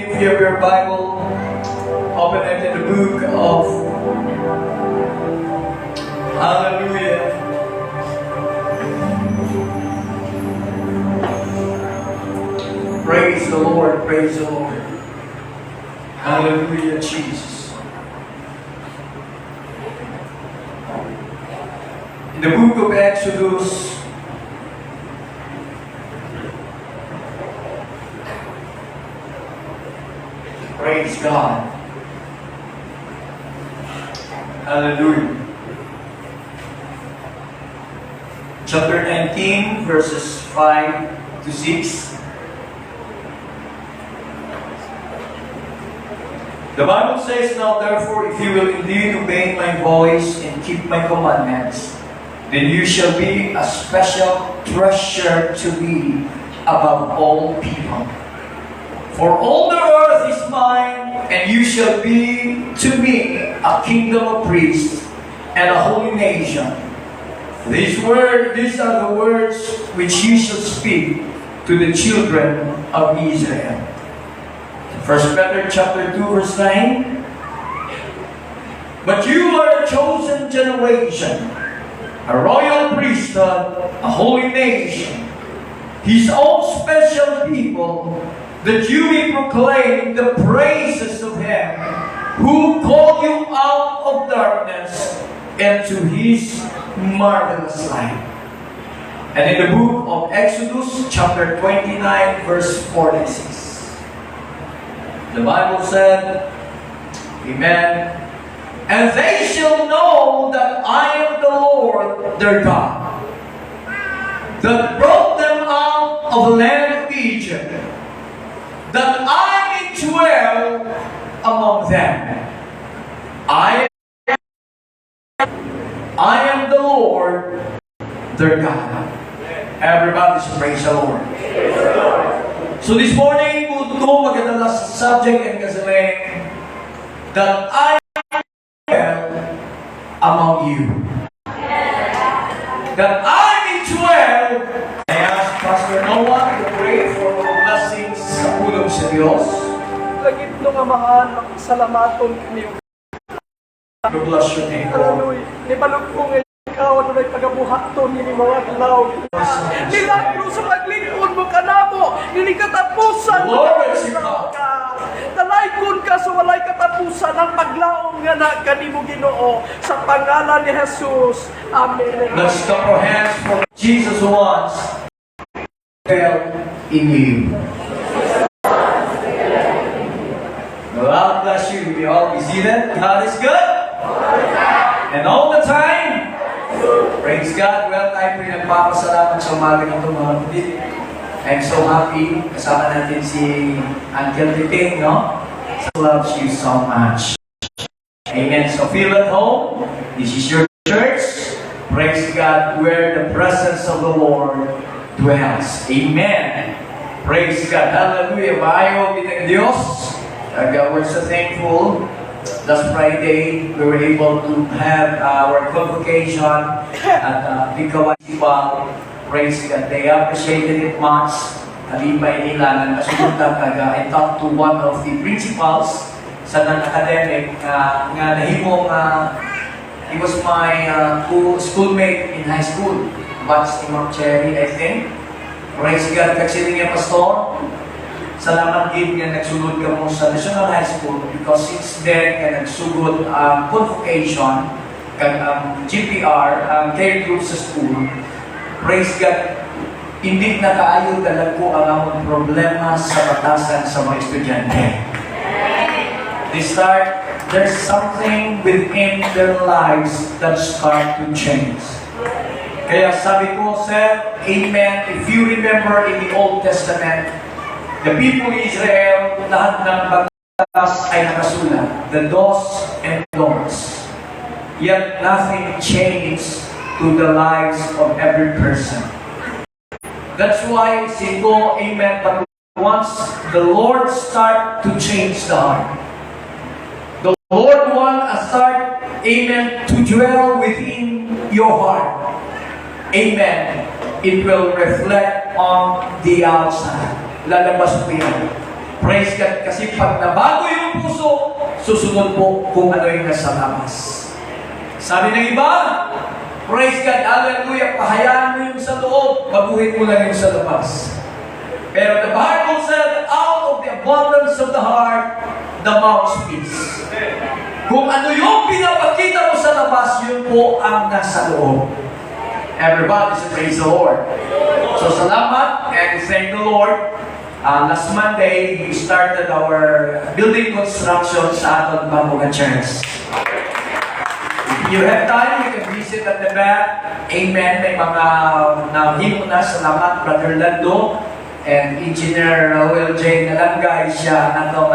if you have your Bible, open it in the book of Hallelujah. Praise the Lord, praise the Lord. Hallelujah, Jesus. In the book of Exodus, praise God. Hallelujah. Chapter 19, verses 5 to 6. The Bible says, "Now therefore, if you will indeed obey my voice and keep my commandments, then you shall be a special treasure to me above all people. For all the earth is mine, and you shall be to me a kingdom of priests and a holy nation. These are the words which you shall speak to the children of Israel." 1 Peter chapter 2, verse 9. "But you are a chosen generation, a royal priesthood, a holy nation, His own special people, that you may proclaim the praises of Him who called you out of darkness into His marvelous light." And in the book of Exodus, chapter 29, verse 46, the Bible said, Amen, "And they shall know that I am the Lord their God, that brought them out of the land of Egypt, that I may dwell among them. I am the Lord their God." Everybody praise the Lord. So this morning, we'll magandala sa subject and kasaling that I dwell among you. That I may dwell. I ask Pastor Noah to pray for blessings sa pulong sa Diyos. Lagit nung amahan, salamaton kami. God bless your name. Hallelujah. Nibalog po ngayon ikaw, ano na'y pagabuhaton, nini mga galaw. Nilagro sa paglingkod mo kanamo, nini katapusan. Glory to God. Talaykon ka sa walay katapusan ang paglaong nga na kanimo Ginoo sa pangalan ni Jesus. Amen. Let's clap our hands for Jesus wants to dwell in you. God bless you. We all be seated. God is good. And all the time. Praise God. Well, tayo po'y nagpapasalamat sa umaga nito mga kapatid. I'm so happy. Kasama natin si Uncle Titing, no? He loves you so much. Amen. So feel at home. This is your church. Praise God, where the presence of the Lord dwells. Amen. Praise God. Hallelujah. Maayo bitang Diyos. We're so thankful. Last Friday, we were able to have our convocation at Bicaway Cibao. Praise God. They appreciated it much. Alipay nila na nasumunta kaga. I talked to one of the principals sa non-academic nga nahimong he was my schoolmate in high school. Batch ni Ma'am Cherry, I think. Praise God. Kasi niya pastor. Salamat din nga nagsulod ka mo sa National High School because since then ka nagsugod convocation kag GPR, care group sa school. Praise God, hindi na kaayo talaga ang among problema sa batasan sa mga estudyante. There's something within their lives that start to change. Kaya sabi ko, sir, amen, if you remember in the Old Testament, the people of Israel, lahat ng batas ay nakasulat. The do's and don'ts. Yet nothing changed to the lives of every person. That's why, simple, amen, but once the Lord start to change the heart, the Lord wants to start, amen, to dwell within your heart. Amen. It will reflect on the outside. Lalabas po yan. Praise God. Kasi pag nabago yung puso, susunod po kung ano yung nasa labas. Sabi ng iba, praise God, hallelujah, pahayaan mo yung sa loob, baguhin mo lang yung sa labas. Pero the Bible said, out of the abundance of the heart, the mouth speaks. Kung ano yung pinapakita mo sa labas, yun po ang nasa loob. Everybody say praise the Lord. So salamat and thank the Lord. Last Monday, we started our building construction sa ating Bambuga Church. If you have time, you can visit at the back. Amen. May mga nahimo na. Salamat, Brother Lando. And Engineer Will J. Nalangay siya natong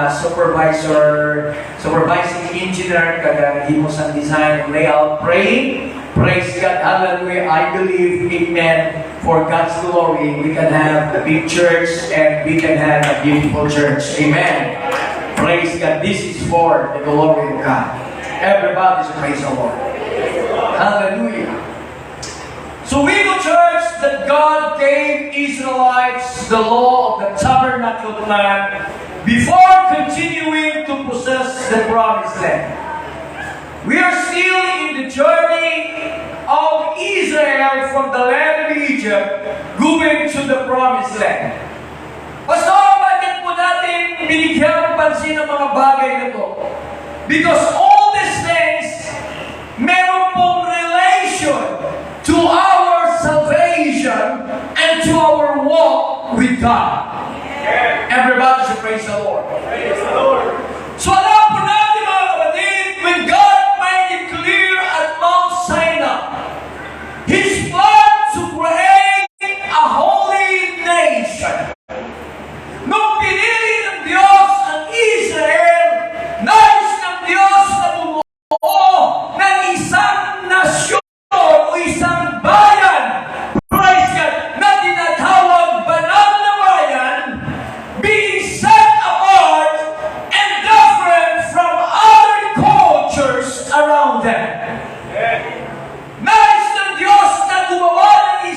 supervising engineer kada himos ang design and layout. Praying. Praise God. Hallelujah. I believe, amen, for God's glory, we can have a big church and we can have a beautiful church. Amen. Praise God. This is for the glory of God. Everybody should praise the Lord. Hallelujah. So we know, church, that God gave Israelites the law of the tabernacle land before continuing to possess the promised land. We are still in the journey of Israel from the land of Egypt going to the promised land. Pastor, bakit po natin binigyan ng pansin ang mga bagay na ito? Because all these things meron pong relation to our salvation and to our walk with God. Everybody should praise the Lord. Praise the Lord. So alam po natin mga kapatid, when God made it clear at Mount Sinai, His plan to create a holy nation. Nung pinili ng Diyos ang Israel, nais ng Diyos na bumuo ng isang nasyon o isang bayan, praise God, na tinatawag banal na bayan, being set apart and different from other cultures around them. Nais ng Diyos na gumawa ng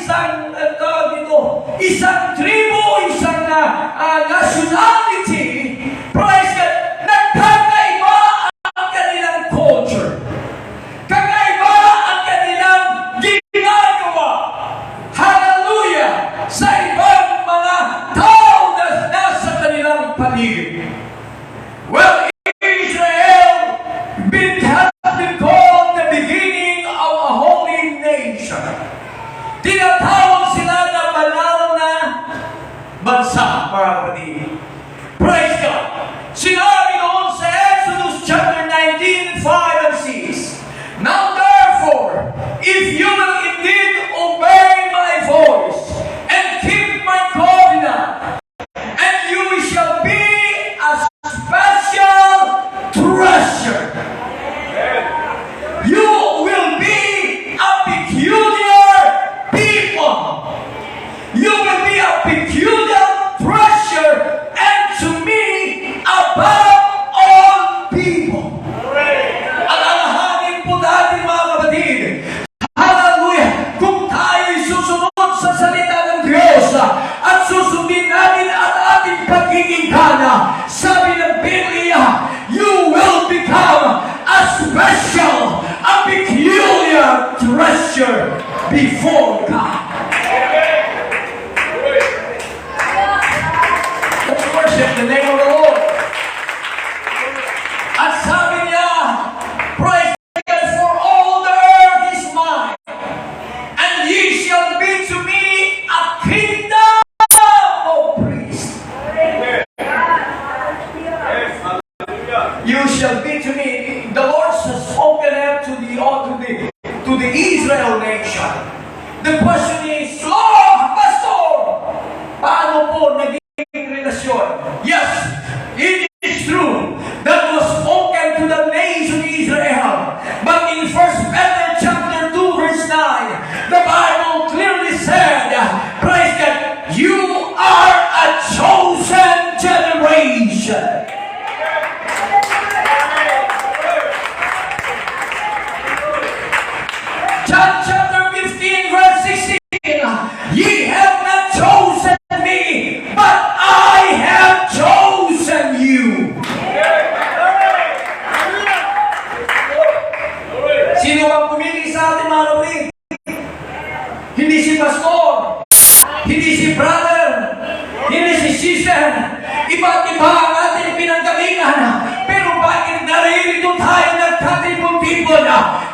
isang tribo, isang nationality, praise God, na kakaiba ang kanilang culture. Kakaiba ang kanilang ginagawa. Hallelujah! Sa ibang mga tao na nasa kanilang paligid. Well, Israel has been called the beginning of a holy nation. Tinatawag sila na banal na bansa, mga kapatid. Praise God! Sinabi noon sa Exodus chapter 19, 5 and 6, Now therefore, if you will indeed obey my voice and keep my covenant, and you shall be a special treasure. You will be a peculiar people. You will be a peculiar treasure and to me above all people. Alalahanin po natin mga kapatid. Hallelujah! Kung tayo'y susunod sa salita ng Diyos at susundin natin ang ating pagkikingana, sabi ng Biblia, you will become a special, a peculiar treasure before God. Let's worship the name of the Lord. At sabi niya, praise God, for all the earth is mine, and ye shall be to me a kingdom of priests. You shall be to me. The Lord has spoken it to the Israel nation. The question is, Lord, Pastor, paano po naging relasyon? Yes, it is true. That was spoken to the nation Israel. But in 1 Peter chapter 2 verse 9, the Bible clearly said, praise God, you are a chosen generation. John chapter 15 verse 16, Iba't iba ang ating pinanggalingan. Pero bakit naririto tayo nagkatipon-tipon?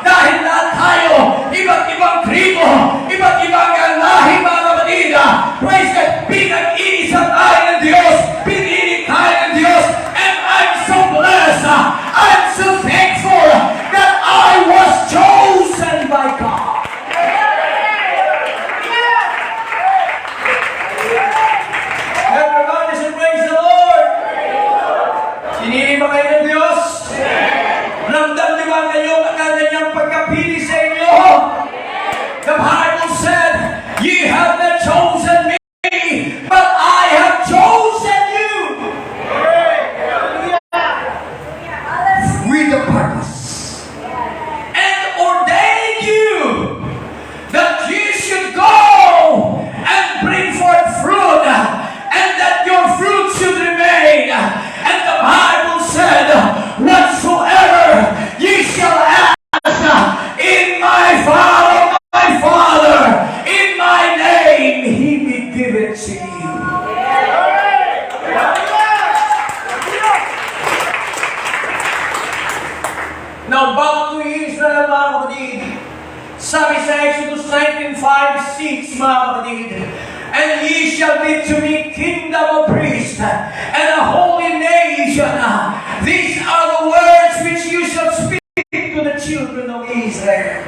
Dahil lahat tayo, iba't ibang tribo, iba't ibang lahi, mga kapatid. Praise God, pinag-iisa tayo ng Diyos, pinili tayo ng Diyos, and I'm so blessed, I'm so thankful that I was chosen by God. Everybody should praise the Lord. Pinili ba kayo ng Diyos? Ramdam niyo ba kayo ang kanyang pagkapili sa inyo? The Bible said, "Ye have not chosen me, but I have chosen you." With a purpose. And ordained you that ye should go and bring forth fruit, and that your fruit should remain. And the Bible said, "Whatsoever ye shall ask in my Father, in my name, He will give it to you." Now back to Israel, mga kapatid. Sabi sa Exodus 19:5-6, mga kapatid, "And ye shall be to me kingdom of priests and a holy nation. These are the words which you shall speak to the children of Israel."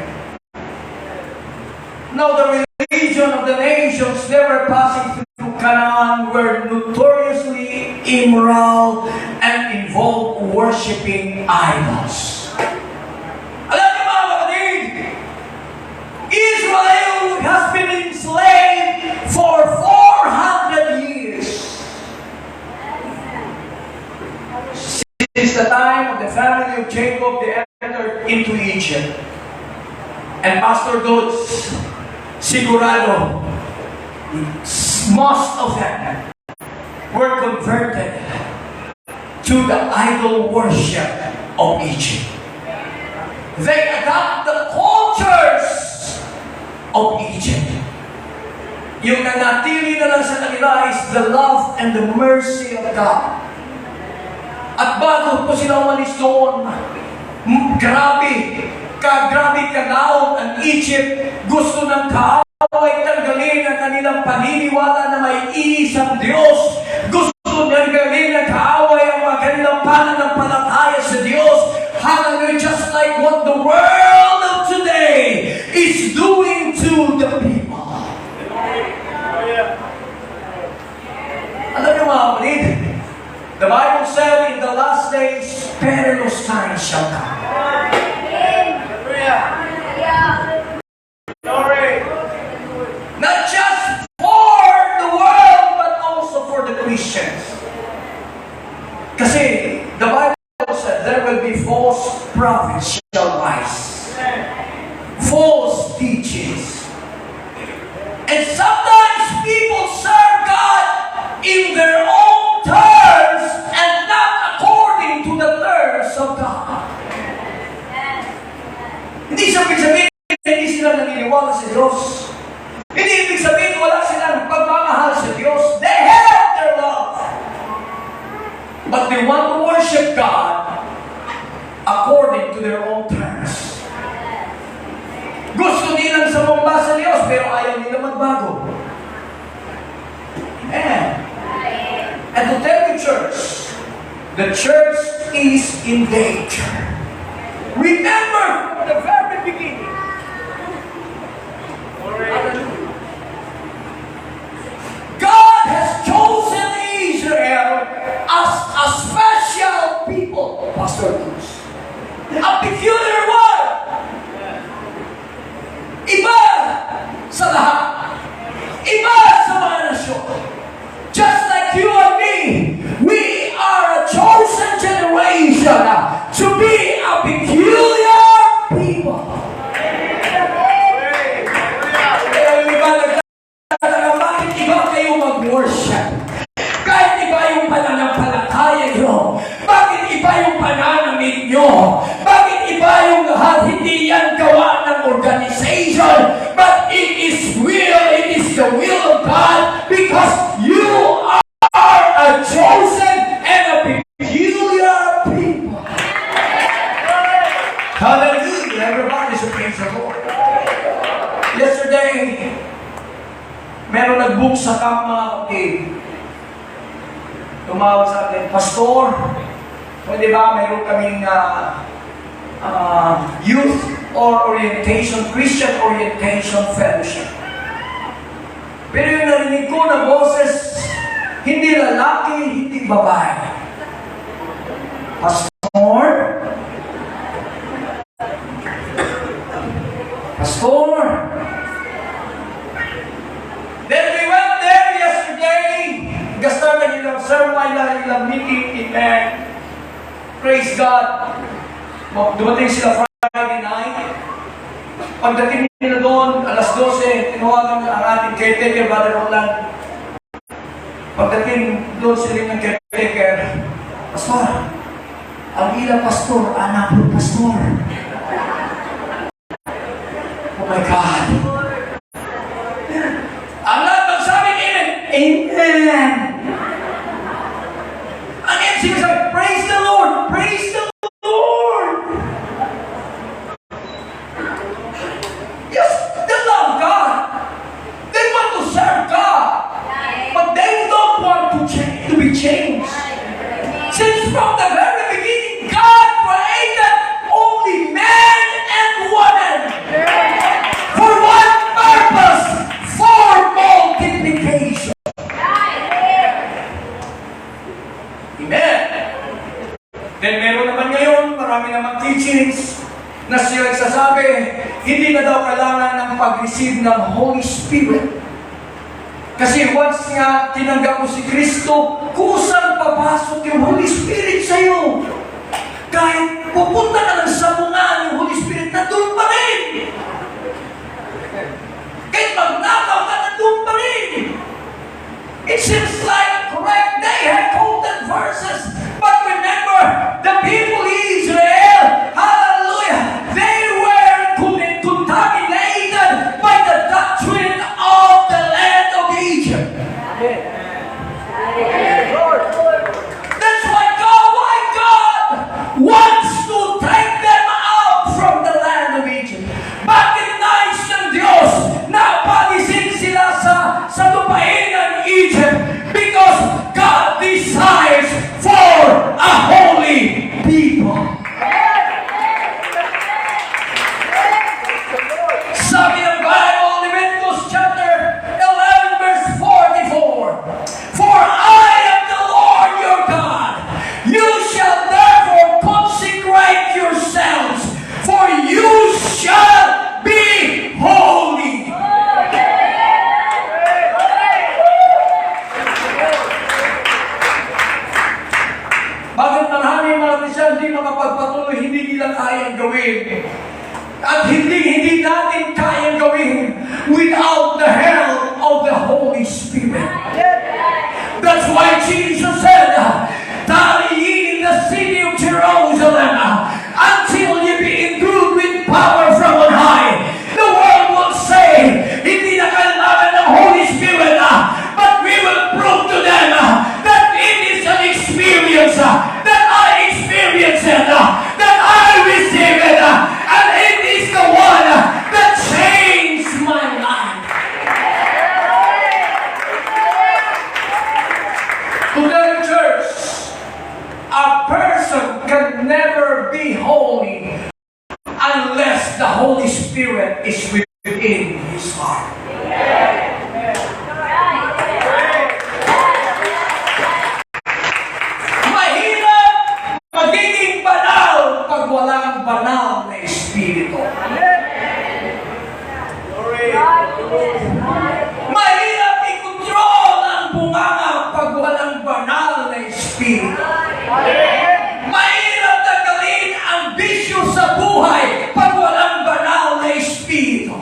Now the religion of the nations they were passing through Canaan were notoriously immoral and involved worshiping idols. Alam niyo, mga kapatid, Israel has been enslaved for 400 years. Since the time of the family of Jacob, they entered into Egypt. And Pastor Dodds, sigurado, most of them were converted to the idol worship of Egypt. They adopt the cultures of Egypt. Yung nanatili na lang sa kanila is the love and the mercy of God. At bago po sila umalis doon, grabe kadaot ang Egypt. Gusto ng kaaway tanggalin ang kanilang paniniwala na may iisang Diyos. Gusto tanggalin ng kaaway ang mga kanilang pananampalataya sa Diyos. Hallelujah, just like what the world of today is doing to the people. Alam niyo, mga kapatid, the Bible said in the last days, perilous times shall come. Not just for the world, but also for the Christians. Kasi the Bible said there will be false prophets shall rise. False teachings. And sometimes people serve God in their own terms and not according to the terms of God. Hindi sabihin hindi sila naniniwala sa Diyos. Hindi ibig sabihin wala silang pagmamahal sa Diyos. They have their love. But they want to worship God according to their own terms. Gusto nilang sumamba sa Diyos pero ayaw nila magbago. Amen. And to tell you, church, the church is in danger. Remember from the very beginning. God has chosen Israel as a special people, Pastor Bruce. A peculiar one. Iba sa lahat. Iba sa mga nasyon. Just like you and me, we are a chosen generation to be a peculiar people. Bakit iba kayo mag-worship? Kahit iba yung pananampalataya nyo, bakit iba yung pananamit nyo, bakit iba yung lahat, hindi yan gawa ng organization, but it is the will of God, because you are a chosen Hallelujah! Everybody should praise the Lord. Yesterday, meron nag-book sa camp mga kapatid. Tumawag sa atin, Pastor, pwede ba meron kaming youth or orientation, Christian orientation fellowship. Pero yung narinig ko na boses, hindi lalaki, hindi babae. Pastor? Pastor? Then we went there yesterday. Gastar na nilang sermon, nilang meeting, amen. Praise God. Dumating sila Friday night. Pagdating nila doon, alas 12, tinawagan ang ating caretaker, Brother Roland. Pagdating doon sila ng caretaker, Pastor, ang ilang pastor, anak ng pastor. Oh my God. Ang lahat magsabi, amen. Amen. Ang MC magsabi, praise the Lord, praise the Lord. Yes, they love God. They want to serve God. But they don't want to be changed. Since from the very beginning, God created only man and woman for one purpose, for multiplication. Amen. Then meron naman ngayon, marami naman teachings na siya nagsasabi, hindi na daw kailangan ng pag-receive ng Holy Spirit. Kasi once nga tinanggap mo si Kristo, kusang papasok yung Holy Spirit sa iyo. Kahit pupunta ka ng sabungan, yung Holy Spirit nandun pa rin. Kahit magnakaw ka, nandun pa rin. It seems like, correct, they had quoted verses, but remember, the people of Israel, hallelujah, they were contaminated by the doctrine of the land of Egypt. That's why God wants to take them out from the land of Egypt. Bakit nais ng Diyos na palisin sila sa lupain ng Egypt? Because God desires for a holy people. Sabi ng Bible, Leviticus chapter 11 verse 44, For I am the Lord your God. You shall therefore consecrate yourselves, for you shall be holy. Bakit marami mga Kristiyan hindi makapagpatuloy, hindi nila kayang gawin? At hindi natin kayang gawin without the help of the Holy Spirit. That's why Jesus said, tarry ye in the city of Jerusalem until ye be endued with power from on high. The world will say, hindi na kailangan ng Holy Spirit, but we will prove to them that it is an experience that I experienced it, that I received it, and it is the one that changed my life. Today, church, a person can never be holy unless the Holy Spirit is within his heart. Mahirap magiging banal pag walang banal na Espiritu. Mahirap i-control ang bunganga pag walang banal na Espiritu. Mahirap tanggalin ang bisyo sa buhay pag walang banal na Espiritu.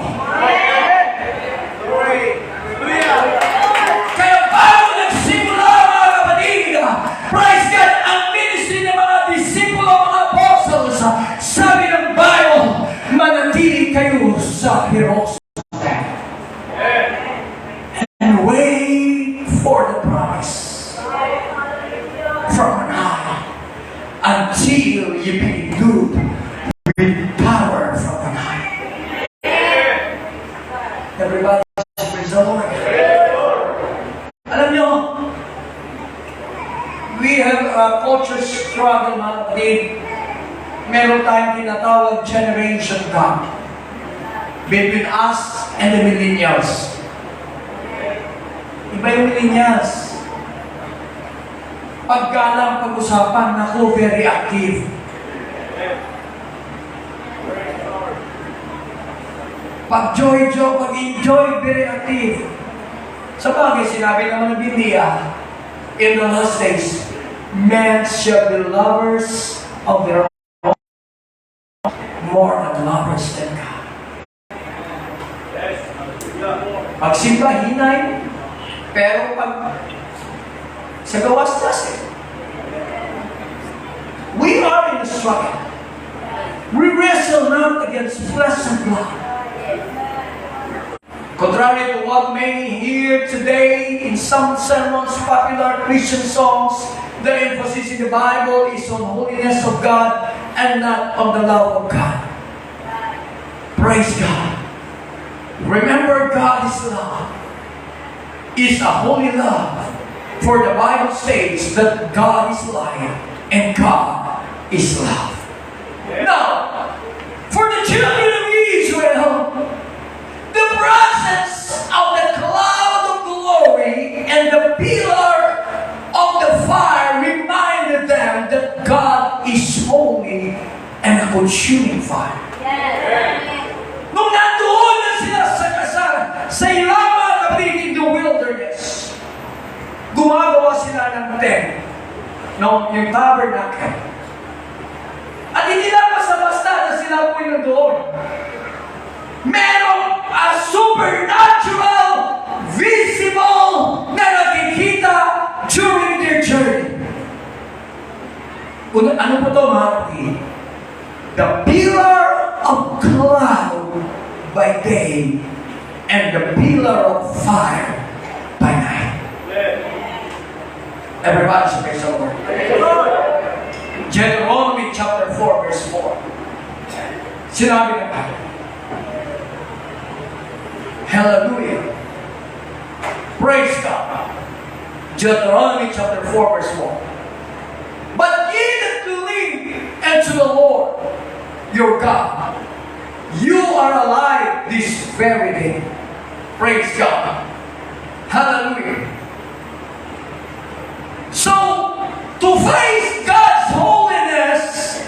Kaya bago nagsimula mga kapatid, praise God, ang ministry ng mga disipulo, mga apostles, sabi ng Bible, manatili kayo sa Jerusalem and wait for the promise from on high until you be endued with power from on high. Everybody, praise the Lord. Alam nyo, we have a culture struggle, mga kapatid. Meron tayong tinatawag generation gap between us and the millennials. Iba yung millennials. Paggalang pag-usapan, naku, very active. Pag-joy, pag-enjoy, very active. Sa bagay, sinabi naman ng Biblia, in the last days, men shall be lovers of their own, more than lovers than God. Pagsimba, hinay, pero pag sa gawas-gas, we are in a struggle. We wrestle not against flesh and blood. Contrary to what many hear today in some sermons, popular Christian songs, the emphasis in the Bible is on holiness of God and not on the love of God. Praise God. Remember, God is love. Is a holy love. For the Bible states that God is light and God is love. Now, for the children of Israel, the presence of the cloud of glory and the pillar of the fire reminded them that God is holy and a consuming fire. Nung nandoon na sila sa ilaman in the wilderness, gumagawa sila ng tent, no, yung tabernacle. At hindi lang basta-basta na sila po yung doon. Merong a supernatural, visible na nakikita during their journey. Ano po ito, mga kapatid? The pillar of cloud by day and the pillar of fire by night. Everybody should praise the Lord. Deuteronomy chapter 4 verse 4. Sinabi ng Bible. Hallelujah. Praise God. Deuteronomy chapter 4 verse 4. But ye that believe unto the Lord your God, you are alive this very day. Praise God. Hallelujah. So, to face God's holiness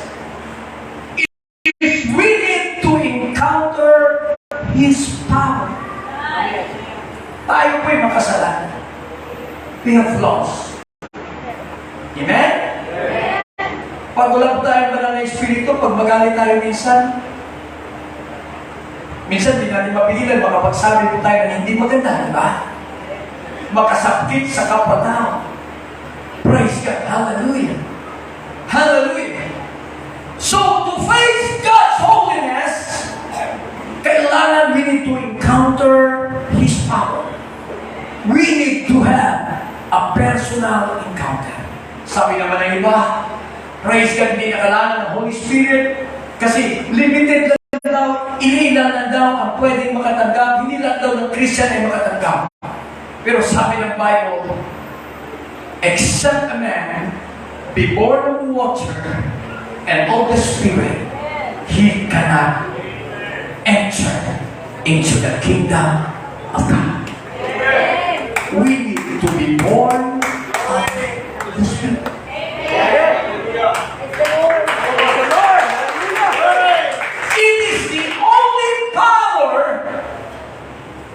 is we need to encounter His power. Tayo po'y makasalanan. We have flaws. Amen? Pag wala po tayong banal na Espiritu, pag magalit tayo minsan di natin mapigilan, makapagsabi po tayo na hindi maganda, di ba? Makasakit sa kapatao. Praise God. Hallelujah. Hallelujah. So, to face God's holiness, kailangan we need to encounter His power. We need to have a personal encounter. Sabi naman ng iba, praise God, hindi nakalanan ng Holy Spirit kasi limited lang daw, iniilan lang daw ang pwedeng makatanggap, hindi lang daw ng Christian ay makatanggap. Pero sabi ng Bible, except a man be born of water and of the Spirit, he cannot enter into the kingdom of God. We need to be born of the Spirit. It is the only power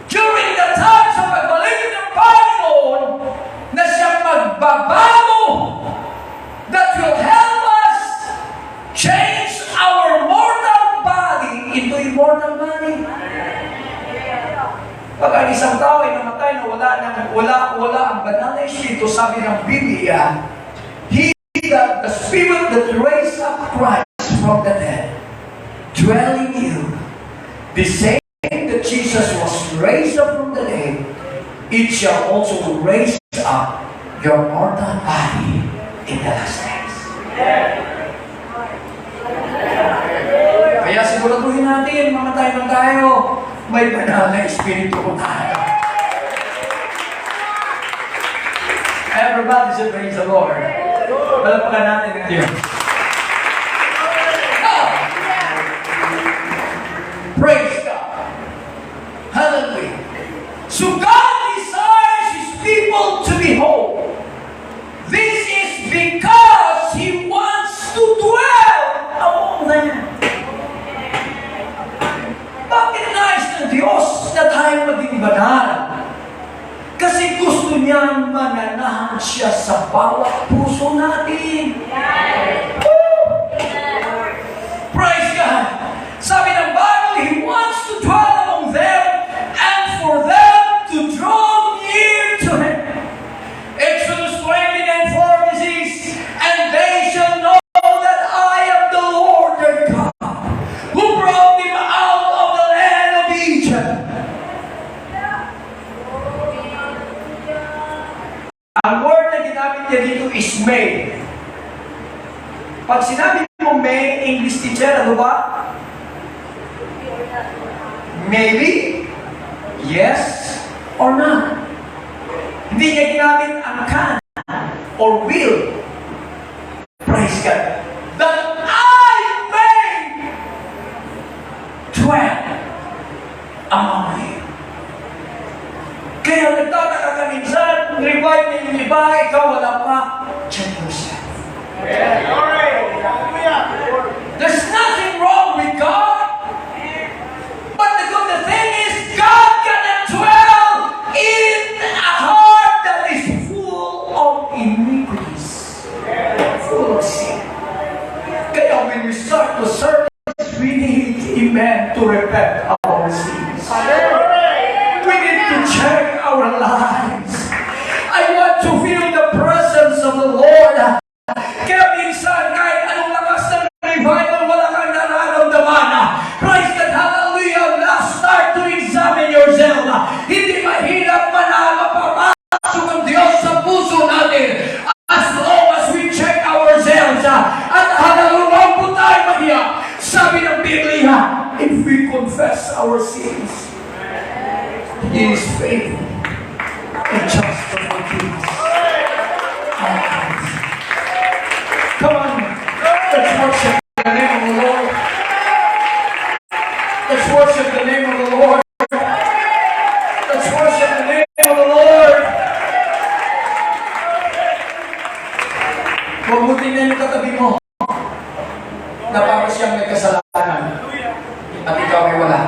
during the times of a believing ng Panginoon na siyang magbabago that will help us change our mortal body into immortal body. Pag ang isang tao ay namatay na wala ang banal na Espiritu, sabi ng Biblia, the Spirit that raised up Christ from the dead, dwell in you, the same that Jesus was raised up from the dead, it shall also raise up your mortal body in the last days. tayo ng tayo, may banal na espiritu po tayo. Everybody should praise the Lord. Palapakan natin ang Diyos. Praise God. Hallelujah. So God desires His people to be whole. This is because He wants to dwell among them. Bakit nais ng Diyos na tayo maging banal? Kasi gusto niyang mananahan siya sa bawat puso natin. Woo! Praise God! Sabi ng Bible, He wants to dwell among them and for them to draw near to Him. Exodus 20:46, and they shall know that I am the Lord their God, who brought them out of the land of Egypt. Ang word na ginamit niya dito is may. Pag sinabi mo may, English teacher, ano ba? Maybe, yes, or not. Hindi niya ginamit ang can or will. Praise God. That I may dwell among you. Kaya nagtataka ka minsan, revive na yung iba, ikaw wala pa. Check yourself. There's nothing wrong with God. But the good thing is, God cannot dwell in a heart that is full of iniquities. Full of sin. Kaya when we start to service, we need, amen, to repent our sins. We need to check our lives. I want to feel the presence of the Lord. Kaya minsan, kahit anong lakas ng revival, wala kang nararamdaman. Praise God, hallelujah. Now start to examine yourself. Hindi mahirap mapapasok ang Diyos sa puso natin as long as we check ourselves. At hallelujah, huwag po tayo mahiya. Sabi ng Biblia, if we confess our sins, He is faithful and just to forgive us. Come on, let's worship the name of the Lord. Let's worship the name of the Lord. Let's worship the name of the Lord. Huwag mo tingnan yung katabi mo na para siyang may kasalanan at ikaw ay wala.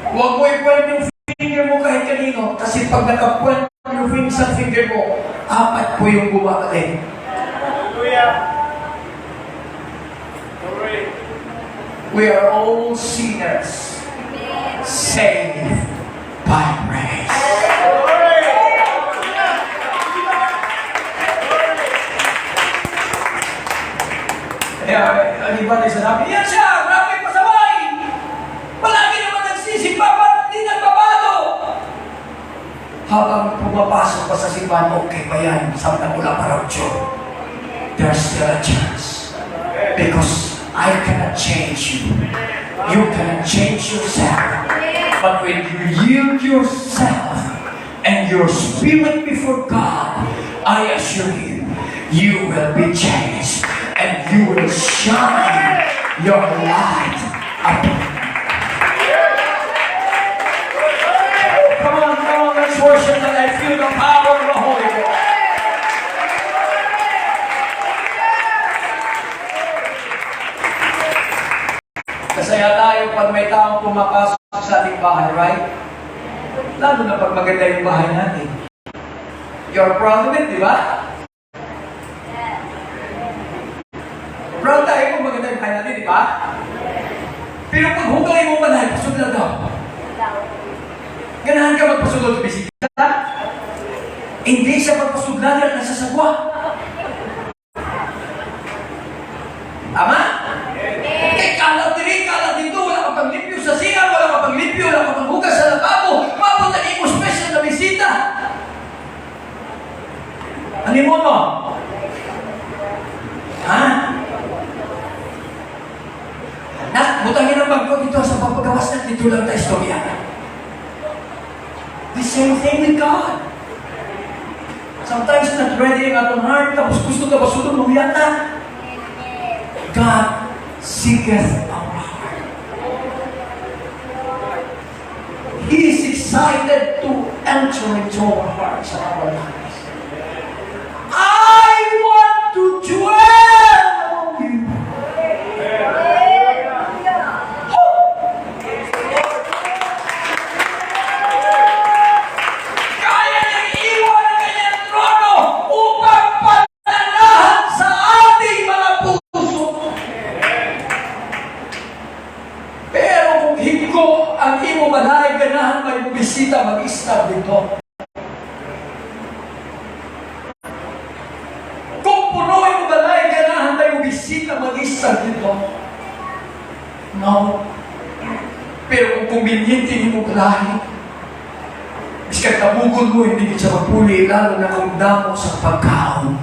Huwag mo i-point yung finger mo kahit kanino kasi pag nakapuan yung isang finger mo, 4 po yung bumabalik. We are all sinners saved by grace. Kaya, di ba tayo sanabi, yan siya, grabe pasaway! Palagi naman nagsisimba, ba't hindi nagbabago? Habang pumapasok pa sa simbahan, okay pa yan, samtang wala pa raw Diyo. There's still a chance. Because I cannot change you. You cannot change yourself. But when you yield yourself and your spirit before God, I assure you, you will be changed and you will shine your light upon. Come on, let's worship and I feel the power of the Holy Ghost. Kasaya tayo pag may taong pumapasok sa ating bahay, right? Lalo na pag maganda yung bahay natin. You're proud of it, di ba? Proud tayo kung maganda yung bahay natin, di ba? Pero pag hugay mo ba na, pasunod daw. Ganahan ka magpasunod sa bisita? Hindi siya magpasunod at nasa sagwa. Tama? Kalat dito, wala ka pang limpyo sa singa, wala ka pang limpyo, wala ka pang hugas sa lababo, mapunta mo special na bisita. Ano mo mo? Ha? gawas na dito lang tayo istorya. The same thing with God. Sometimes not ready ang atong heart, tapos gusto ka ba sunod mo yata? God seeketh our heart. He is excited to enter into our hearts and our lives. I want to dwell among you. Kaya niyang iwan ang kanyang trono upang pananahan sa ating mga puso. Pero kung hinggo ang imo balay ganahan may bisita mag-istab dito. Kung punoy mo balay ganahan may bisita mag-istab dito. No. Pero kung kuminyente mo balay, biskat kabugol mo, hindi ka siya magpuli, lalo na kung damo sa pagkaon.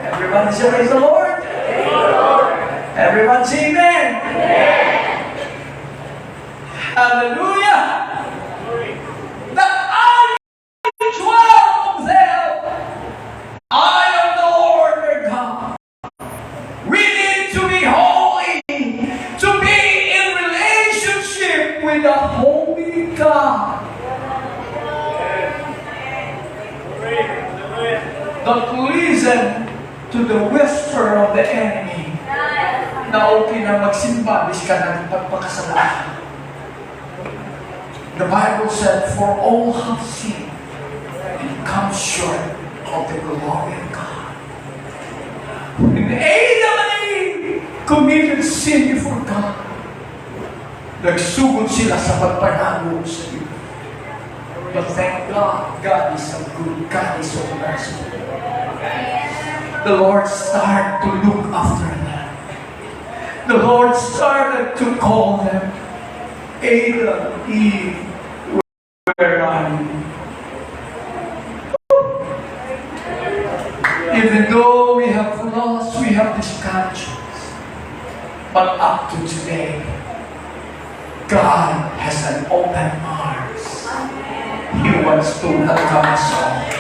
Everybody say praise the Lord. Everyone say amen. Hallelujah. That I may dwell among them. I am the Lord their God. We need to be holy, to be in relationship with the holy God. Don't listen to the whisper of the enemy na okay na magsimba, bis ka na pagpakasalaan. The Bible said, for all have sinned and come short of the glory of God. And Adam and Eve committed sin before God. Nagsugod sila sa pagpanago sa iyo. But thank God, God is so good, God is so merciful. The Lord started to look after them. The Lord started to call them. Adam, Eve, where are you? Even though we have lost, we have discouragements. But up to today, God has an open arms. He wants to welcome us all.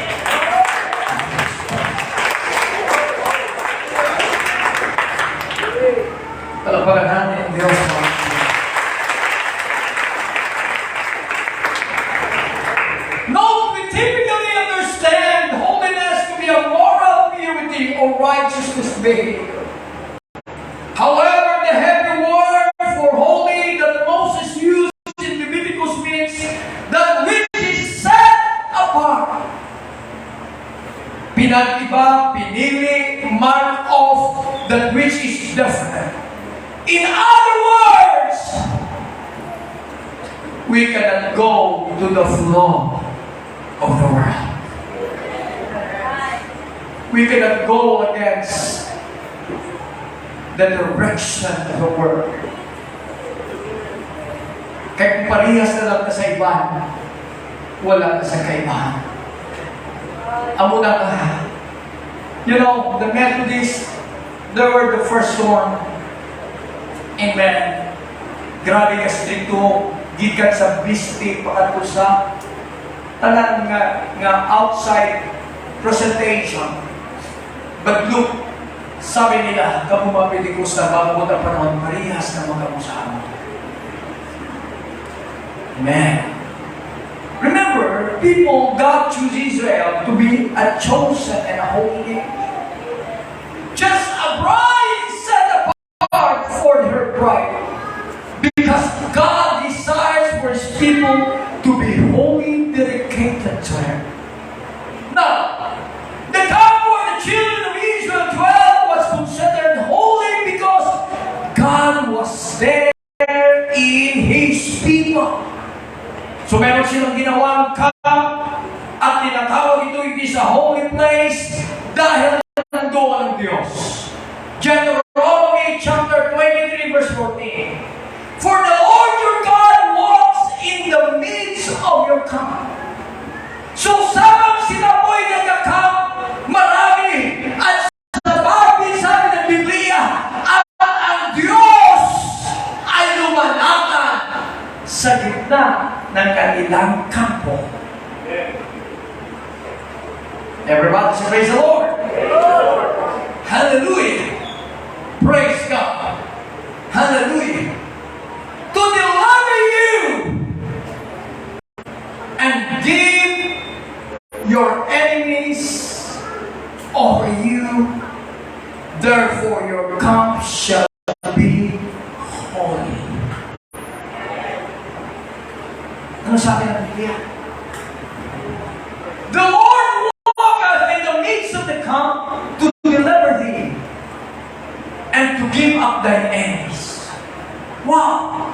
Talapakan natin ang Diyos. No, we typically understand holiness to be a moral purity or righteousness behavior. However, the Hebrew word for holy that Moses used in Leviticus means that which is set apart. Pinag-iba, pinili, mark off that which is different. In other words, we cannot go to the flow of the world. We cannot go against the direction of the world. Kaya kung parehas na lang na sa iban, wala na sa kaibahan. Amo na ka. You know, the Methodists, they were the first one. Amen. Grabe ka stricto, gikan sa bispe, pakato sa tanan nga outside presentation. But look, sabi nila, kapumapili ko sa bago na panahon, parehas na mga musama. Amen. Remember, people, God chose Israel to be a chosen and a holy nation. Just a bride set apart for her bride. Because God desires for His people to be wholly dedicated to Him. Now, the time where the children of Israel dwelt was considered holy because God was there in His people. So meron silang ginawang camp at tinatawag ito hindi sa holy place dahil nandoon ang Diyos. Deuteronomy chapter 23 verse 14. For the Lord your God walks in the midst of your camp. So sabang sila po'y nagka-camp, marami at sa bagay sabi ng Biblia, Everybody say, praise the Lord. Hallelujah. Praise God. Hallelujah. To deliver you and give your enemies over you. Therefore your camp shall be holy. Ano sabi ng Biblia? The Lord walketh in the midst of the camp to deliver thee and to give up thine enemies. Wow!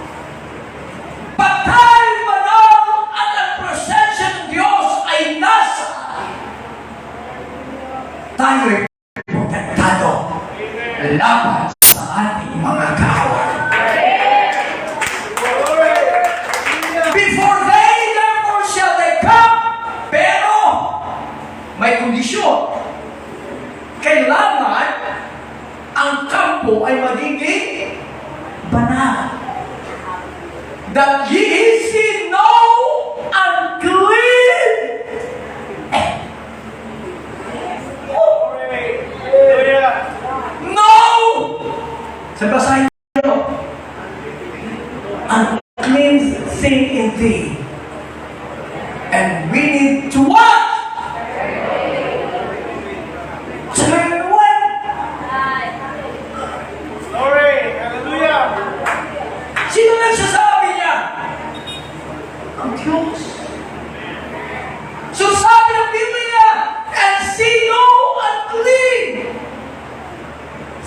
Patay manang at ang presensya ng Diyos ay nasa. Tayo'y protektado laban sa ating mga kaaway. Before they therefore shall they come, pero may kondisyon. Kailangan ang kampo ay magiging banal. That ye see no unclean. No! Sa basahin nyo, unclean thing in thee. And we need to what? Turn away. Glory! Hallelujah! Sino nagsasabi niya? Ang Diyos. So sabi ng Biblia, and see no unclean.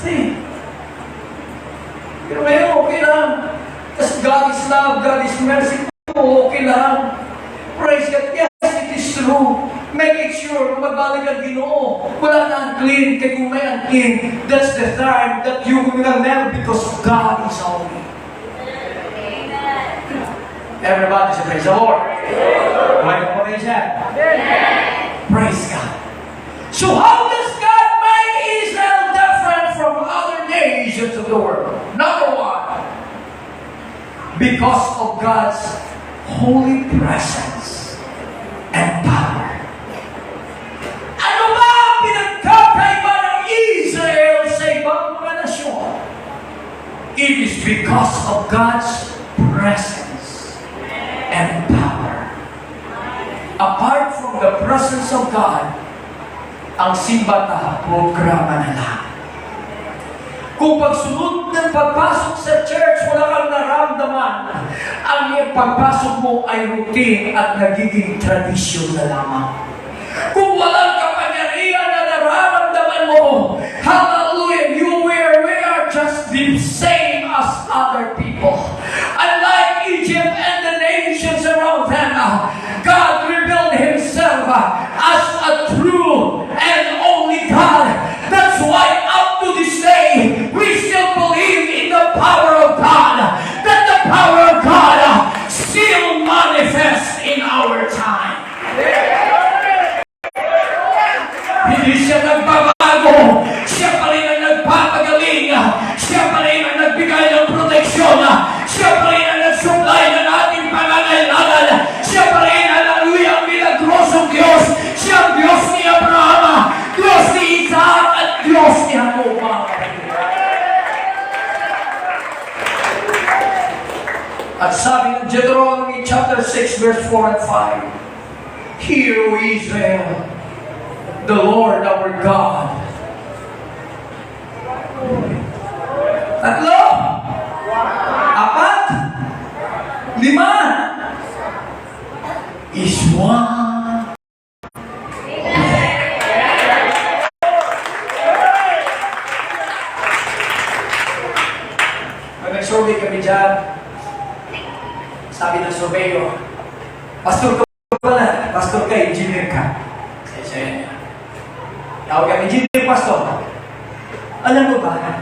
See? Pero ngayon, okay lang. Kasi God is love, God is mercy. Okay lang. Praise God. Yes, it is true. Make sure, magbalik ang Ginoo. Wala na unclean. Kaya kung may unclean, that's the time that you will never because God is holy. Everybody say, praise the Lord. May praise God. Praise God. So how does God make Israel different from other nations of the world? Number one, because of God's holy presence and power. Ano ba ang pinagkakaiba ng Israel sa ibang mga nasyon? It is because of God's presence and power. Apart from the presence of God, ang simbata, programa na lang. Kung pagsunod ng pagpasok sa church, wala kang naramdaman, ang iyong pagpasok mo ay routine at nagiging tradisyon na lamang. Kung walang kapangyarihan na nararamdaman mo, hallelujah, we are just the same as other people. Unlike Egypt and the nations around them, God revealed Himself as a true and only God. That's why up to this day, we still believe in the power of God. That the power of God still manifests in our time. Hindi siya nagbabago. Siya pa rin ang nagpapagaling. Siya pa rin ang nagbigay ng proteksyon. Siya pa rin ang nagsupply ng ating pangangailangan. Siya pa rin, hallelujah, ang milagrosong Diyos. Siya ang Diyos ni Abraham, Diyos ni Isaac, at Diyos ni Jacob. At sabi ng Deuteronomy chapter 6 verse 4 and 5, Hear, O Israel, the Lord our God. Tatlo, apat, lima, is one. May nag-survey kami dyan. Sabi ng surveyor, Pastor ka pala, Pastor ka, engineer ka. Kasi tawag kami, engineer, Pastor. Alam mo ba,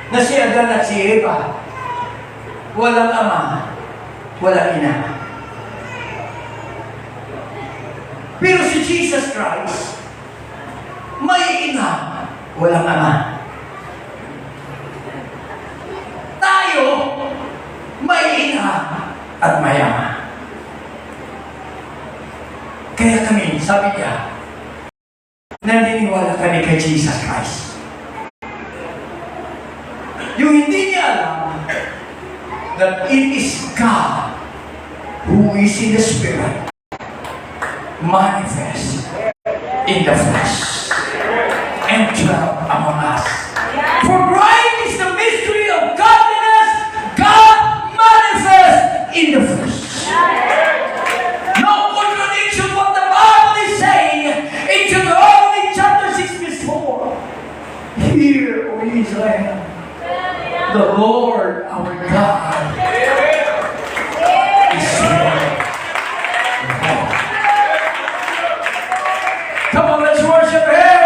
na si Adan at si Eva, walang ama, walang ina. Pero si Jesus Christ, may ina, walang ama. Tayo, may ina at may ama. Kaya kami, sabi niya, naniniwala kami kay Jesus Christ. Yung hindi niya alam that it is God who is in the Spirit manifest in the flesh and dwell among us. For great is the mystery of godliness, God manifest in the flesh. No contradiction what the Bible is saying in Deuteronomy chapter 6 verse 4. Hear, O Israel, the Lord our God is one. Come on, let's worship Him.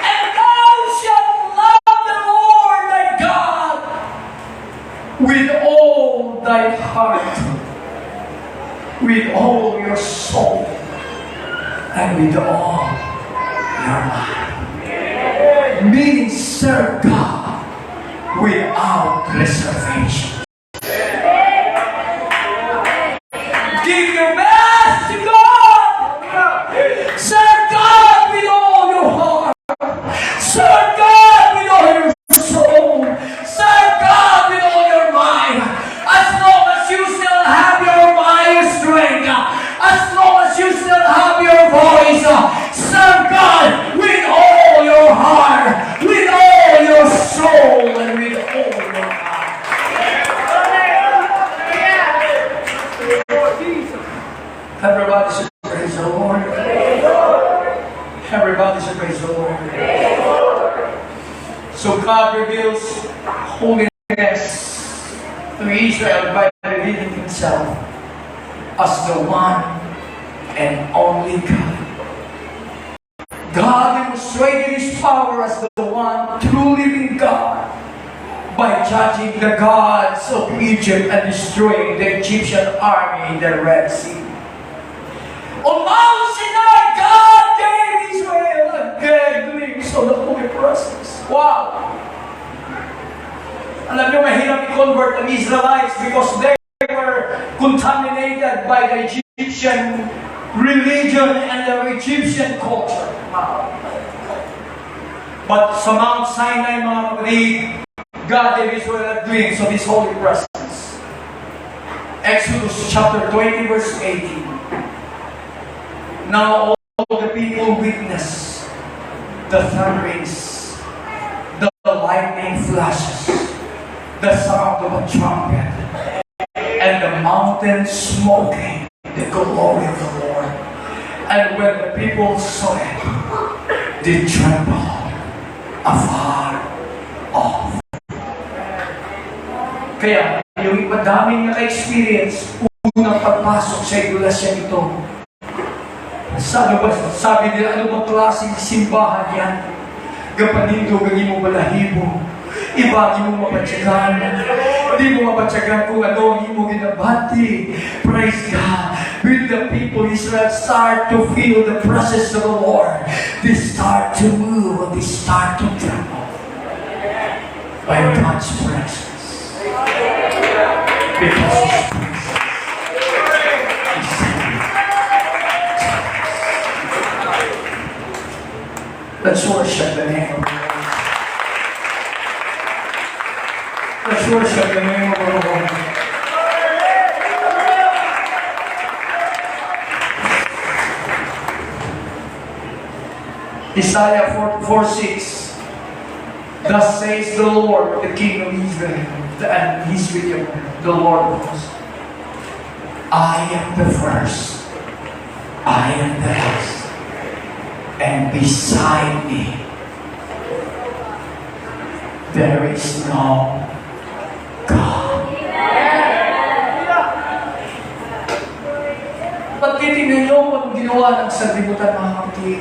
And thou shalt love the Lord thy God with all thy heart, with all your soul, and with all your mind. Meaning serve God without reservation. Give your best to God. Serve God with all your heart. Serve God with all your soul. Serve God with all your mind. As long as you still have your mind strength, as long as you still have your voice, serve God with all your heart, with all your soul, and with all your mind. Everybody say praise the Lord. Everybody say praise the Lord. So God reveals holiness to Israel by revealing Himself as the one and only God. God demonstrated His power as the one true living God by judging the gods of Egypt and destroying the Egyptian army in the Red Sea. On Mount Sinai, God gave Israel a good glimpse of the Holy Presence. Wow! Alam niyo, mahirap i-convert ang Israelites because they were contaminated by the Egyptian religion and the Egyptian culture. Wow! But sa Mount Sinai, mga kapatid, God gave Israel a glimpse of His Holy Presence. Exodus chapter 20 verse 18. Now all the people witness the thunderings, the lightning flashes, the sound of a trumpet, and the mountain smoking the glory of the Lord. And when the people saw it, they trembled afar off. Kaya, yung madaming naka-experience, unang pagpasok sa iglesia ito, sabi nila, ano bang klaseng simbahan yan? Kapanindo, gagin mo balahibo. Iba, hindi mo mapatsagan. Hindi mo mapatsagan kung ano, hindi mo ginabati. Praise God. When the people of Israel start to feel the presence of the Lord, they start to move, they start to tremble by God's presence. Because His presence is here. Let's worship the name of the Lord. Let's worship the name of the Lord. Isaiah 44:6. Thus says the Lord, the King of Israel, and His Redeemer, the Lord of hosts. I am the first, I am the last, and beside me there is no God. Ba't titignan niyo kung ginawa ng sanlibutan, mga kapatid?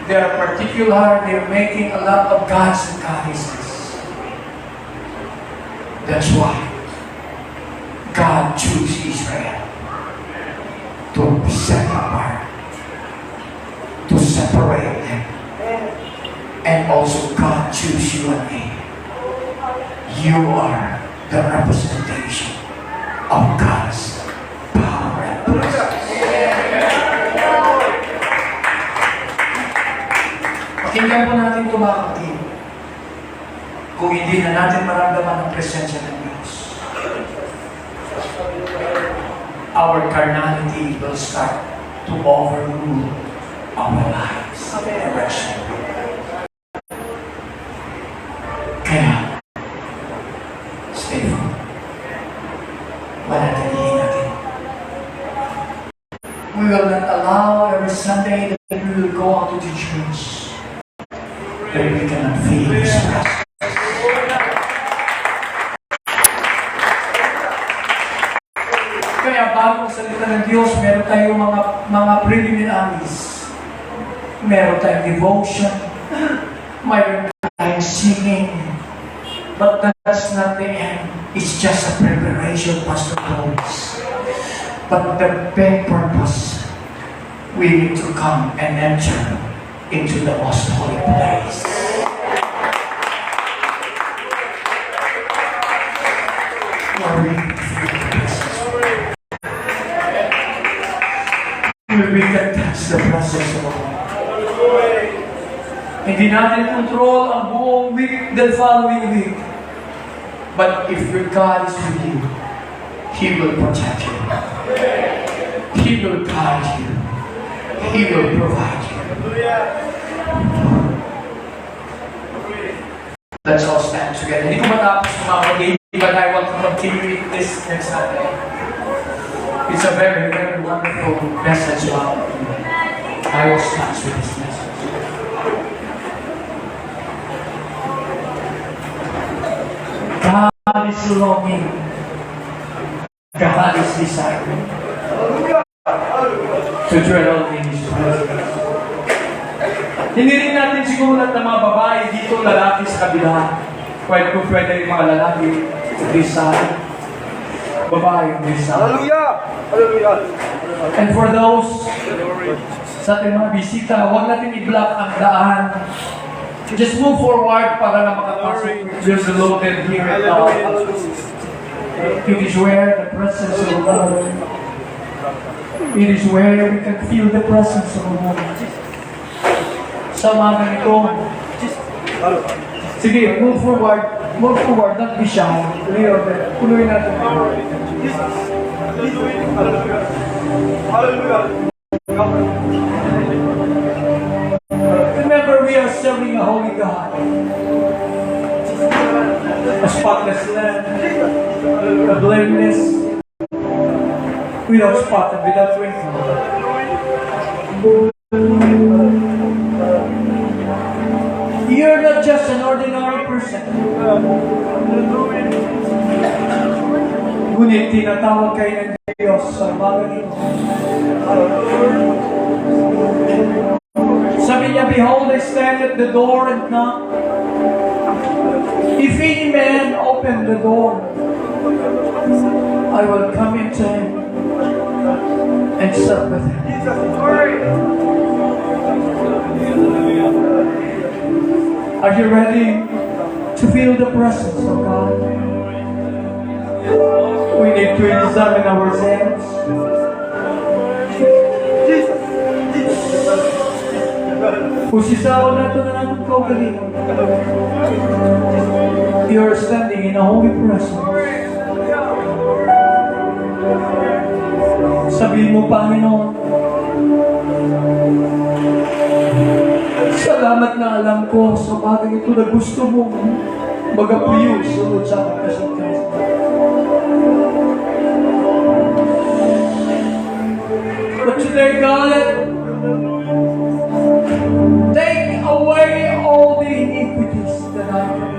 They're particular, they're making a lot of gods and goddesses. That's why God chose Israel to set apart, to separate them. And also God chose you and me. You are the representation of God's power and presence. Pakinggan po natin ito mga kapatid. Kung hindi na natin maramdaman ang presensya ng Diyos, our carnality will start to overrule our lives. Direction. Kaya, stay firm. Manatilihin natin. We will not allow every Sunday that we will go out to the church that we cannot feel His presence. Kaya bago sa salita ng Diyos, meron tayong mga preliminaries. Meron tayong devotion. Meron tayong singing. But that's not the end. It's just a preparation, Pastor Paul's. But the big purpose, we need to come and enter into the most holy place. Where we feel the presence. Where we can touch the presence of God. Hindi natin control ang buong week, the following week. But if your God is with you, He will protect you. He will guide you. He will provide you. Let's all stand together. Hindi ko matapos mga but I want to continue this next Sunday. It's a very, very wonderful message about you. I will start with this message. God is longing. God is desiring to dwell in His presence. Hindi rin natin sigulat ng mga babae dito, lalaki sa kabila. Pwede rin mga lalaki this side. Babae this side. Hallelujah! Hallelujah! And for those sa ating mga bisita, huwag natin i-block ang daan. Just move forward para na makapasok. There's a loaded here and now. It is where the presence of the Lord. It is where we can feel the presence of the Lord. Sa mga ganito, sige, move forward. Move forward, not be shy. Tuloy natin. Remember, we are serving a holy God. A spotless Lamb, a blameless, without spot and without wrinkle. You're not just an ordinary person. Ngunit tinatawag kayo ng Diyos sa bagay ito. Sabi niya, behold, I stand at the door and knock. If any man open the door, I will come into him and sup with him. Are you ready to feel the presence of God? We need to examine ourselves. Pusisaw na ito na natin kaugalingan. You are standing in a holy presence. Sabihin mo, Panginoon, salamat na alam ko sa bagay ito na gusto mo mag-apuyo sunod sa aking kasangkasan. But today, God, take away all the iniquities that I commit.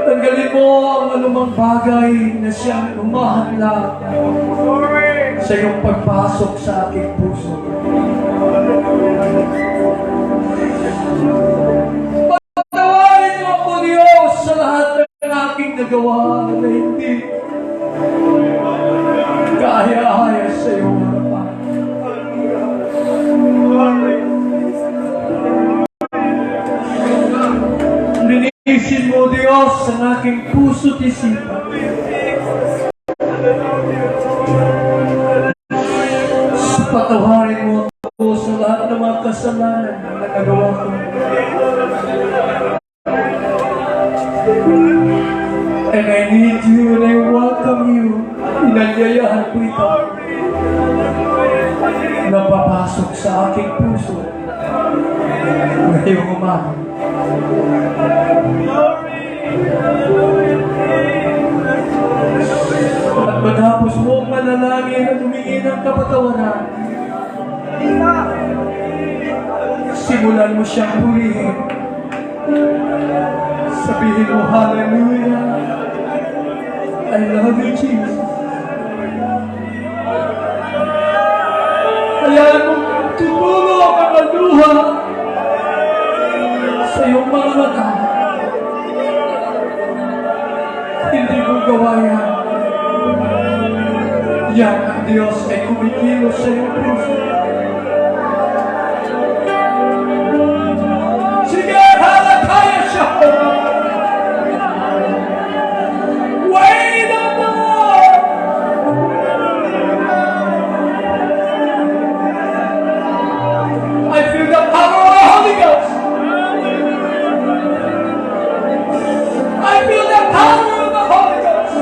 Tanggalin mo ang anumang bagay na siyang umahanla sa iyong pagpasok sa aking puso. Pagtawarin mo ako, Diyos, sa lahat ng aking nagawa na hindi kaya-haya sa iyong harapan. Isin mo, Diyos, ang aking puso't isipan. Patawarin mo ako sa lahat ng mga kasalanan na nagawa ko. And I need you and I welcome you. Inanyayahan ko ito. Napapasok sa aking puso. Ngayong umaga. At matapos mo manalangin at humingi ng kapatawaran, simulan mo siyang purihin. Sabihin mo, hallelujah. I love you, Jesus. Hayaan mo tumulo ang mga luha sa iyong mga mata. Hindi mo gawa yan. Yan ang Diyos ay kumikilos sa iyong puso. Sige, halakaya siya! Wait on the Lord! I feel the power of the Holy Ghost! I feel the power of the Holy Ghost!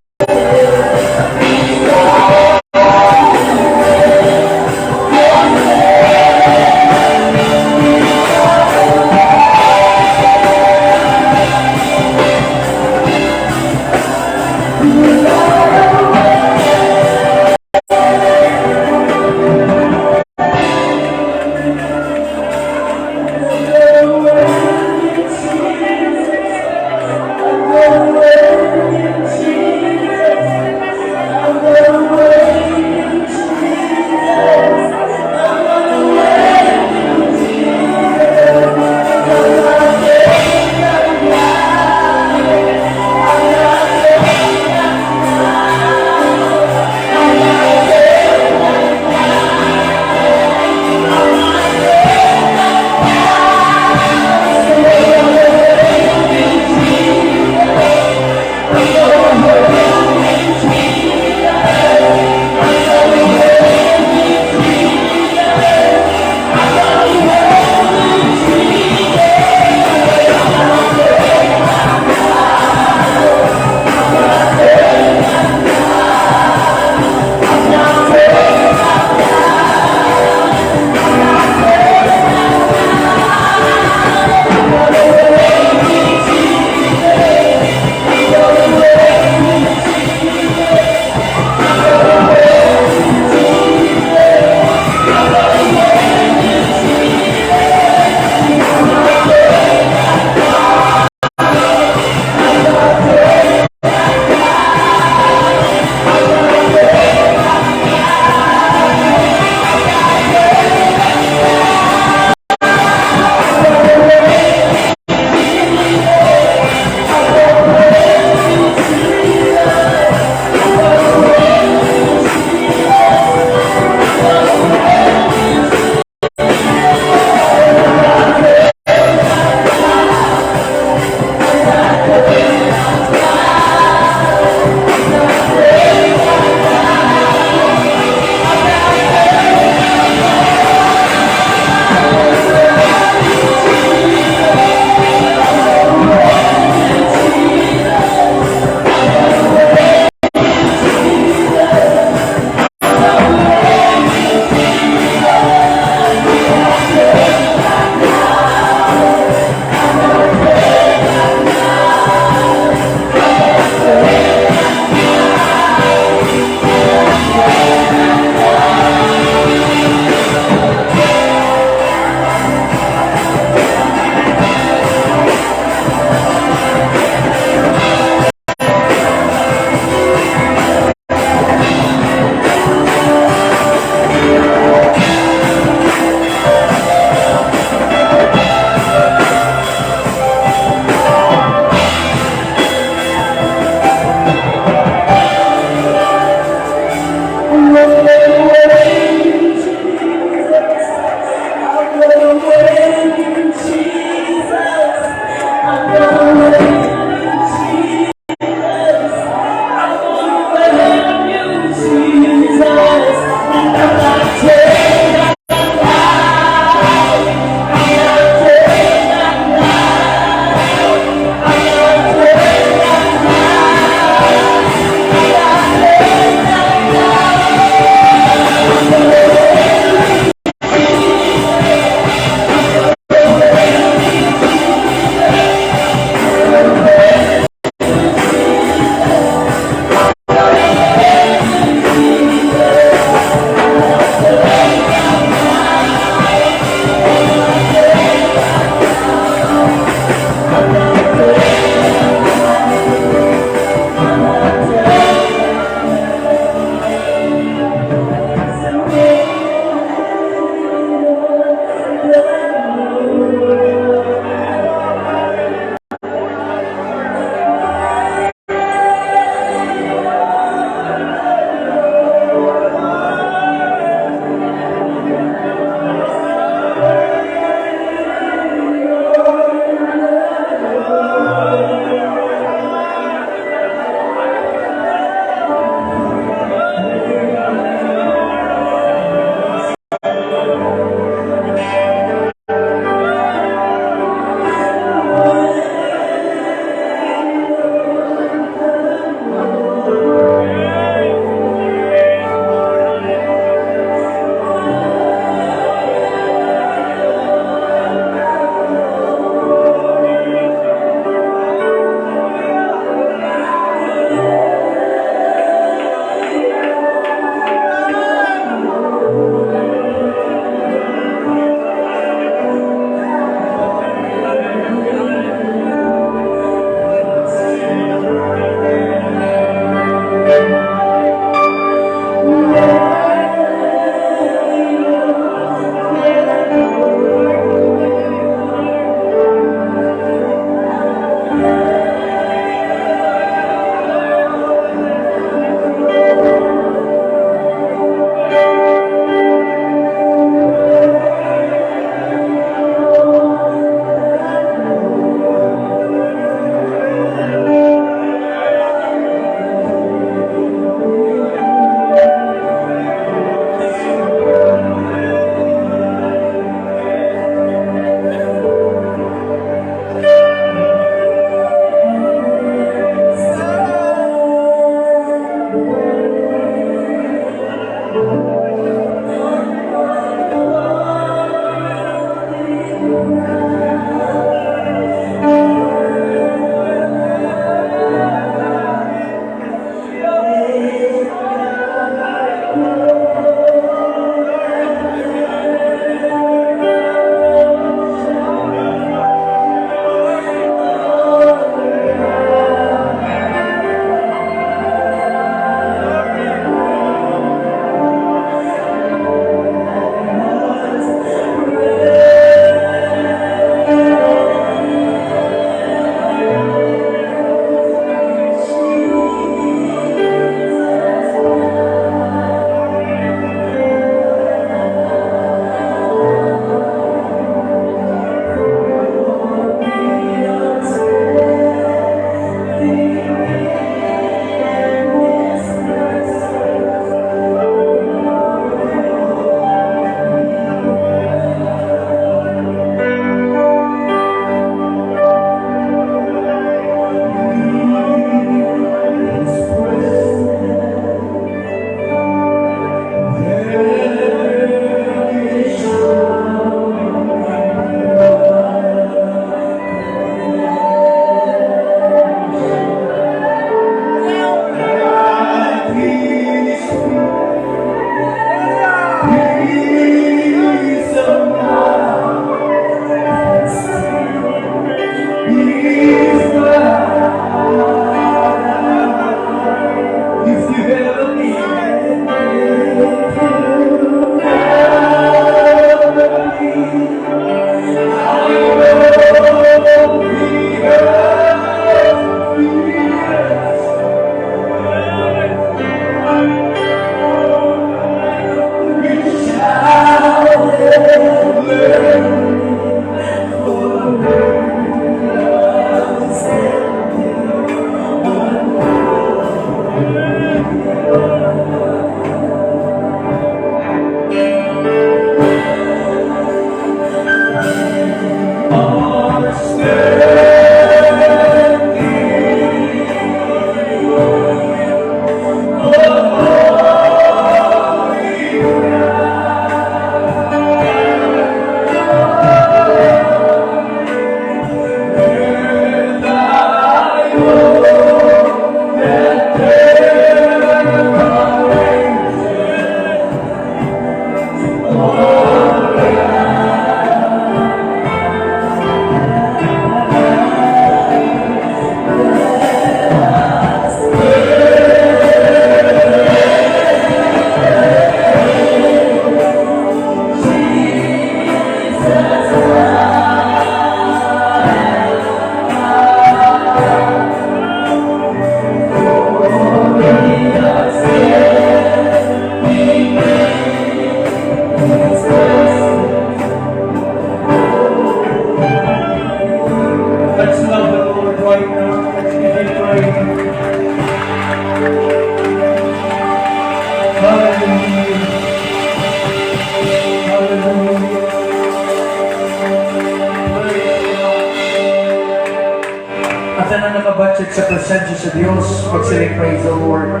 sa presensya sa Diyos, magsiling praise the Lord.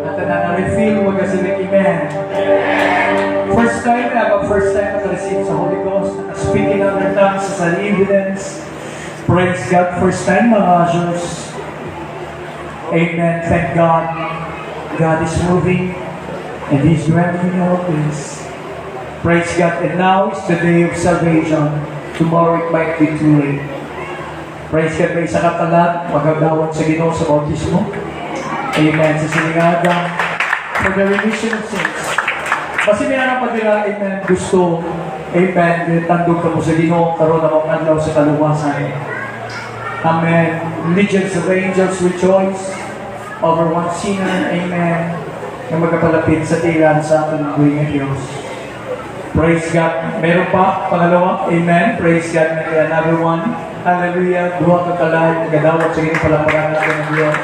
At na-refill, magsiling amen. First time na-receive sa Holy Ghost, speaking other tongues sa evidence. Praise God, first time mga Diyos. Amen, thank God. God is moving and He's granting all peace. Praise God, and now is the day of salvation. Tomorrow it might be too late. Praise God, may isa katalag, magagawad sa Ginoo sa bautismo. Amen, sa siningada, for the remission of sins. Kasi may nga pagdila, amen, gusto, amen, tandog ka mo sa Ginoo, karoon na mga adlaw sa kaluwasan. Amen. Legions of angels rejoice over one sinner, amen, na magkapalapit sa tilan sa ating buhay ng Diyos. Praise God. Meron pa, pangalawa, amen. Praise God. May another one. Hallelujah. Duha ka kalay, nagadawat sa inyong palamparan natin ng Diyos.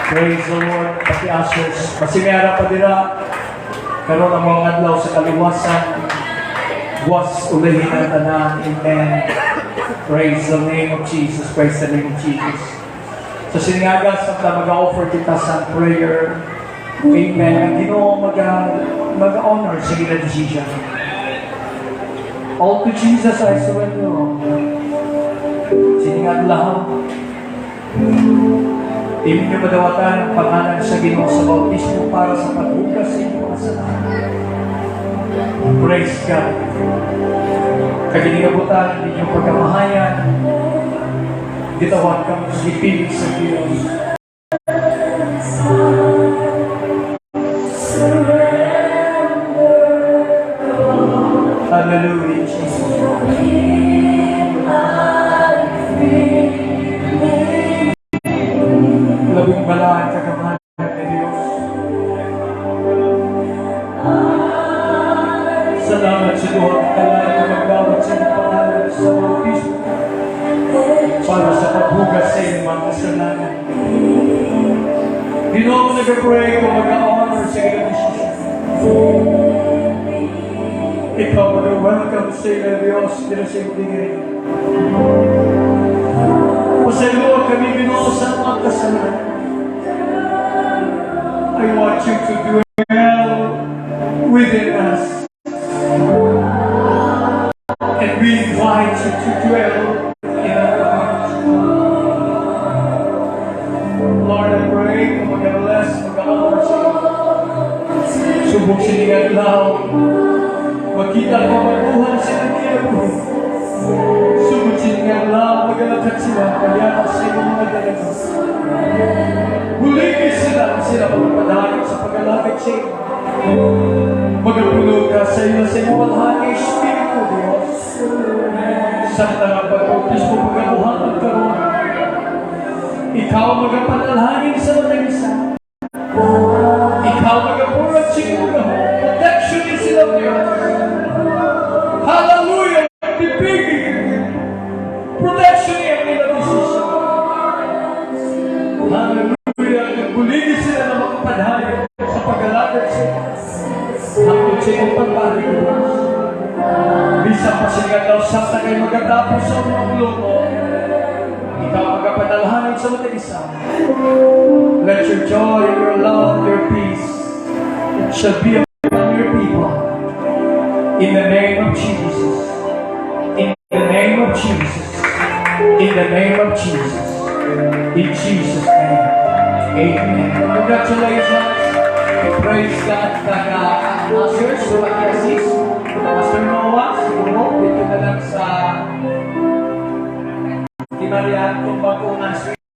Praise the Lord. Pati ashes. Masimera pa dira. Karoon ang mga adlaw sa kaliwasan. Was ulahin ang tanan. Amen. Praise the name of Jesus. Praise the name of Jesus. So siningagas, samtang mag-offer kita sa prayer. Amen. Ang Ginoo mag-honor sa gila decision. All to Jesus I surrender all. Siningag lahat. Hindi niyo madawatan ang pangalan sa Ginoo sa bautismo para sa pagbukas sa inyong kasalanan. Praise God. Kaginigabutan, hindi niyo pagkamahayan. Gitawan kang sipilig sa Diyos. Hallelujah, Jesus. Labing balaan ka kamahalan ng Diyos. Salamat sa Lord, kalay na magdawat sa iyong pangalan sa bautismo para sa paghugas sa iyong mga kasalanan. Ginoo mo nag-pray kung mag-honor sa iyong decision. Ikaw mag-welcome sa iyong Diyos dito sa iyong bigay. Pasalamat kami Ginoo sa mga kasalanan. I want you to dwell within us. And we invite you to dwell in our hearts. Lord, I pray kung mag-bless, mag-honor sa iyo. Subok siningan lao. Magkita ko maguhan sa kanyang buhay. Subok siningan lao. Magalakat sila. Kaliakas sa iyong mga dalaga. Huligin sila magpadahalik sa pag-alakit sa iyo. Magapulog ka sa iyo sa iyong walhani Espiritu Diyos. Sa mga pag-bautismo pagkabuhan at karoon. Ikaw magapanalhanin sa mga isa. Ikaw magapurat sa iyong gahon. Protection din sila Diyos. Hallelujah! Pipigil! Protection niya ang nila decision. Hallelujah! Nagbuligid sila na makapadahalik sa pag-alakit sa iyo. Hanggang sa iyong pagbalik. Bisa pa sila daw sakta kayo magkatapos sa mga luto. Ikaw magapadalhanin sa mga isa. Let your joy, your love, your peace shall be upon your people. In the name of Jesus. In the name of Jesus. In the name of Jesus. In Jesus' name. Amen. Congratulations. Praise God. Taga-Masters, Sumakiasis. Pastor Noah, siguro, dito na lang sa Timarian kung bago na